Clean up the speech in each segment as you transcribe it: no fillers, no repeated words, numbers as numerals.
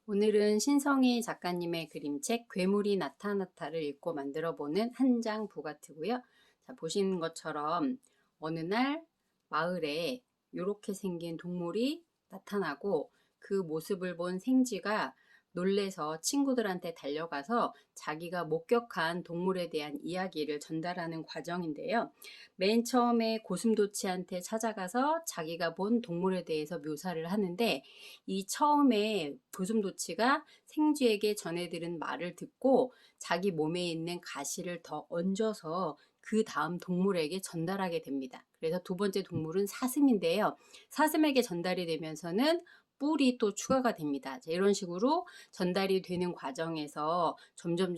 오늘은 신성희 작가님의 그림책 괴물이 나타났다를 읽고 만들어보는 한 장 부가트고요. 자, 보시는 것처럼 어느 날 마을에 이렇게 생긴 동물이 나타나고 그 모습을 본 생쥐가 놀래서 친구들한테 달려가서 자기가 목격한 동물에 대한 이야기를 전달하는 과정인데요. 맨 처음에 고슴도치한테 찾아가서 자기가 본 동물에 대해서 묘사를 하는데 이 처음에 고슴도치가 생쥐에게 전해들은 말을 듣고 자기 몸에 있는 가시를 더 얹어서 그 다음 동물에게 전달하게 됩니다. 그래서 두 번째 동물은 사슴인데요. 사슴에게 전달이 되면서는 뿔이 또 추가가 됩니다. 이런 식으로 전달이 되는 과정에서 점점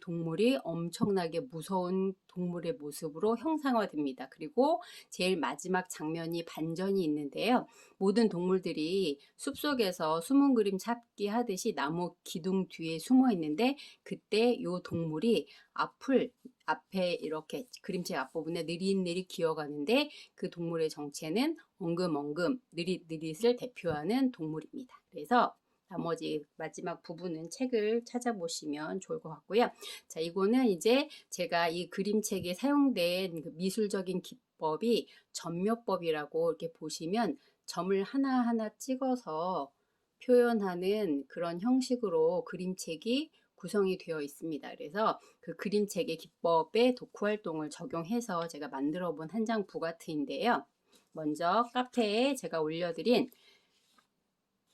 동물이 엄청나게 무서운 동물의 모습으로 형상화됩니다. 그리고 제일 마지막 장면이 반전이 있는데요. 모든 동물들이 숲속에서 숨은 그림 찾기 하듯이 나무 기둥 뒤에 숨어 있는데 그때 이 동물이 앞에 이렇게 그림책 앞부분에 느릿느릿 기어가는데 그 동물의 정체는 엉금엉금 느릿느릿을 대표하는 동물입니다. 그래서 나머지 마지막 부분은 책을 찾아보시면 좋을 것 같고요. 자, 이거는 이제 제가 이 그림책에 사용된 그 미술적인 기법이 점묘법이라고 이렇게 보시면 점을 하나하나 찍어서 표현하는 그런 형식으로 그림책이 구성이 되어 있습니다. 그래서 그 그림책의 기법에 독후 활동을 적용해서 제가 만들어 본 한 장 부가트인데요. 먼저 카페에 제가 올려드린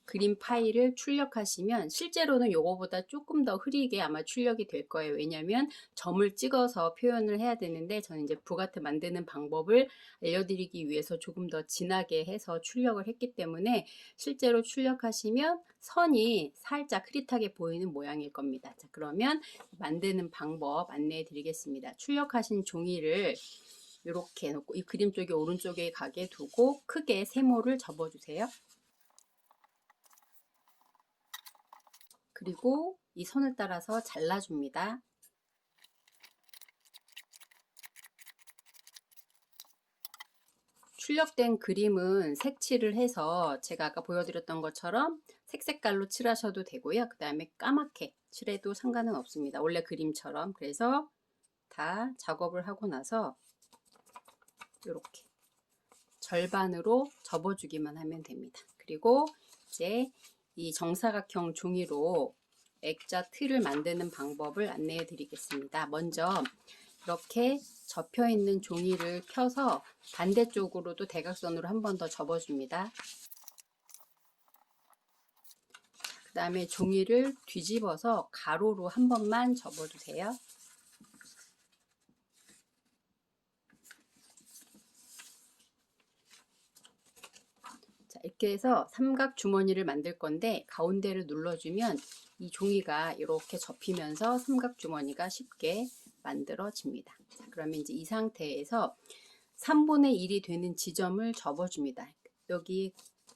그림 파일을 출력하시면 실제로는 요거보다 조금 더 흐리게 아마 출력이 될 거예요. 왜냐하면 점을 찍어서 표현을 해야 되는데 저는 이제 부가트 만드는 방법을 알려드리기 위해서 조금 더 진하게 해서 출력을 했기 때문에 실제로 출력하시면 선이 살짝 흐릿하게 보이는 모양일 겁니다. 자, 그러면 만드는 방법 안내해 드리겠습니다. 출력하신 종이를 이렇게 놓고 이 그림 쪽이 오른쪽에 가게 두고 크게 세모를 접어주세요. 그리고 이 선을 따라서 잘라줍니다. 출력된 그림은 색칠을 해서 제가 아까 보여드렸던 것처럼 색깔로 칠하셔도 되고요. 그 다음에 까맣게 칠해도 상관은 없습니다. 원래 그림처럼. 그래서 다 작업을 하고 나서 이렇게 절반으로 접어주기만 하면 됩니다. 그리고 이제 이 정사각형 종이로 액자 틀을 만드는 방법을 안내해 드리겠습니다. 먼저 이렇게 접혀 있는 종이를 펴서 반대쪽으로도 대각선으로 한 번 더 접어줍니다. 그 다음에 종이를 뒤집어서 가로로 한 번만 접어주세요. 자, 이렇게 해서 삼각 주머니를 만들 건데 가운데를 눌러주면 이 종이가 이렇게 접히면서 삼각 주머니가 쉽게 만들어집니다. 자, 그러면 이제 이 상태에서 3분의 1이 되는 지점을 접어줍니다. 여기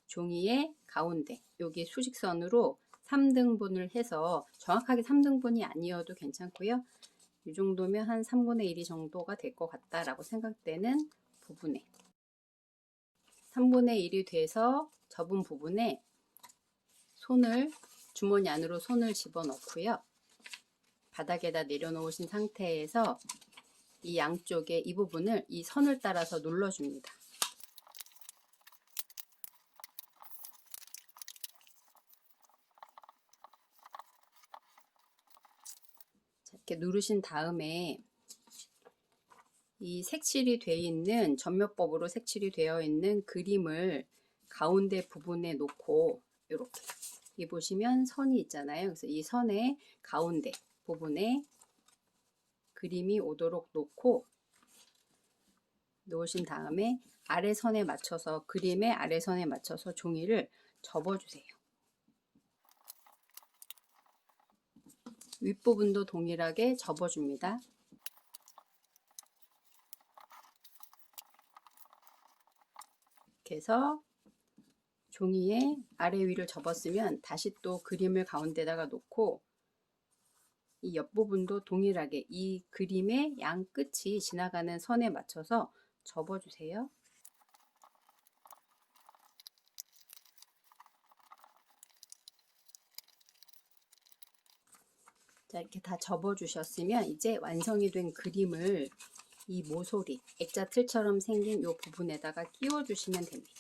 종이의 가운데 여기 수직선으로 3등분을 해서 정확하게 3등분이 아니어도 괜찮고요. 이 정도면 한 3분의 1이 정도가 될 것 같다라고 생각되는 부분에 3분의 1이 돼서 접은 부분에 주머니 안으로 손을 집어넣고요. 바닥에다 내려놓으신 상태에서 이 양쪽에 이 부분을 이 선을 따라서 눌러줍니다. 자, 이렇게 누르신 다음에 이 색칠이 되어 있는 점묘법으로 색칠이 되어 있는 그림을 가운데 부분에 놓고 이렇게 여기 보시면 선이 있잖아요. 그래서 이 선의 가운데 부분에 그림이 오도록 놓으신 다음에 아래선에 맞춰서 그림의 아래선에 맞춰서 종이를 접어주세요. 윗부분도 동일하게 접어줍니다. 이렇게 해서 종이의 아래 위를 접었으면 다시 또 그림을 가운데다가 놓고 이 옆부분도 동일하게 이 그림의 양 끝이 지나가는 선에 맞춰서 접어주세요. 자, 이렇게 다 접어주셨으면 이제 완성이 된 그림을 이 모서리, 액자 틀처럼 생긴 이 부분에다가 끼워주시면 됩니다.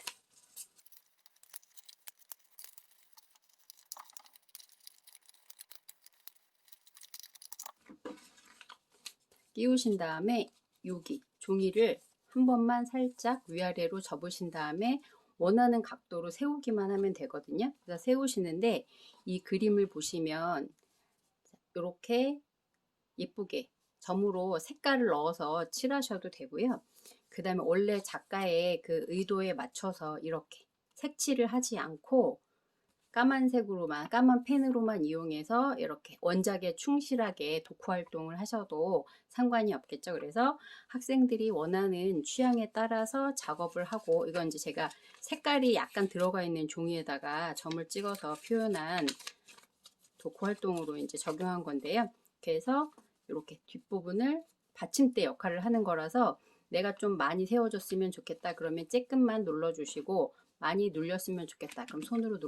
끼우신 다음에 여기 종이를 한 번만 살짝 위아래로 접으신 다음에 원하는 각도로 세우기만 하면 되거든요. 그래서 세우시는데 이 그림을 보시면 이렇게 예쁘게 점으로 색깔을 넣어서 칠하셔도 되고요. 그 다음에 원래 작가의 그 의도에 맞춰서 이렇게 색칠을 하지 않고 까만색으로만, 까만 펜으로만 이용해서 이렇게 원작에 충실하게 독후 활동을 하셔도 상관이 없겠죠. 그래서 학생들이 원하는 취향에 따라서 작업을 하고, 이건 이제 제가 색깔이 약간 들어가 있는 종이에다가 점을 찍어서 표현한 독후 활동으로 이제 적용한 건데요. 그래서 이렇게 뒷부분을 받침대 역할을 하는 거라서 내가 좀 많이 세워줬으면 좋겠다. 그러면 쬐끔만 눌러주시고, 많이 눌렸으면 좋겠다. 그럼 손으로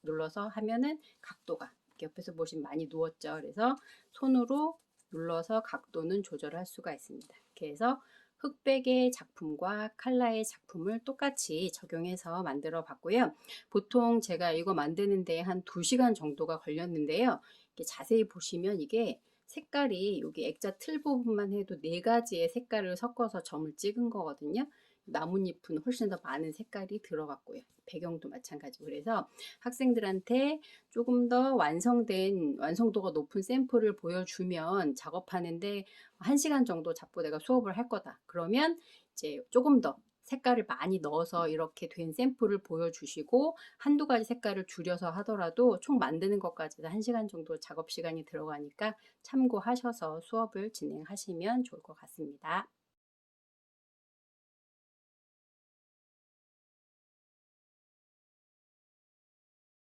눌러서 하면은 각도가 옆에서 보시면 많이 누웠죠. 그래서 손으로 눌러서 각도는 조절할 수가 있습니다. 그래서 흑백의 작품과 칼라의 작품을 똑같이 적용해서 만들어 봤고요. 보통 제가 이거 만드는데 한 2시간 정도가 걸렸는데요. 이렇게 자세히 보시면 이게 색깔이 여기 액자 틀 부분만 해도 4가지의 색깔을 섞어서 점을 찍은 거거든요. 나뭇잎은 훨씬 더 많은 색깔이 들어갔고요. 배경도 마찬가지고. 그래서 학생들한테 조금 더 완성도가 높은 샘플을 보여주면 작업하는데 1시간 정도 잡고 내가 수업을 할 거다. 그러면 이제 조금 더 색깔을 많이 넣어서 이렇게 된 샘플을 보여주시고 한두 가지 색깔을 줄여서 하더라도 총 만드는 것까지 1시간 정도 작업 시간이 들어가니까 참고하셔서 수업을 진행하시면 좋을 것 같습니다.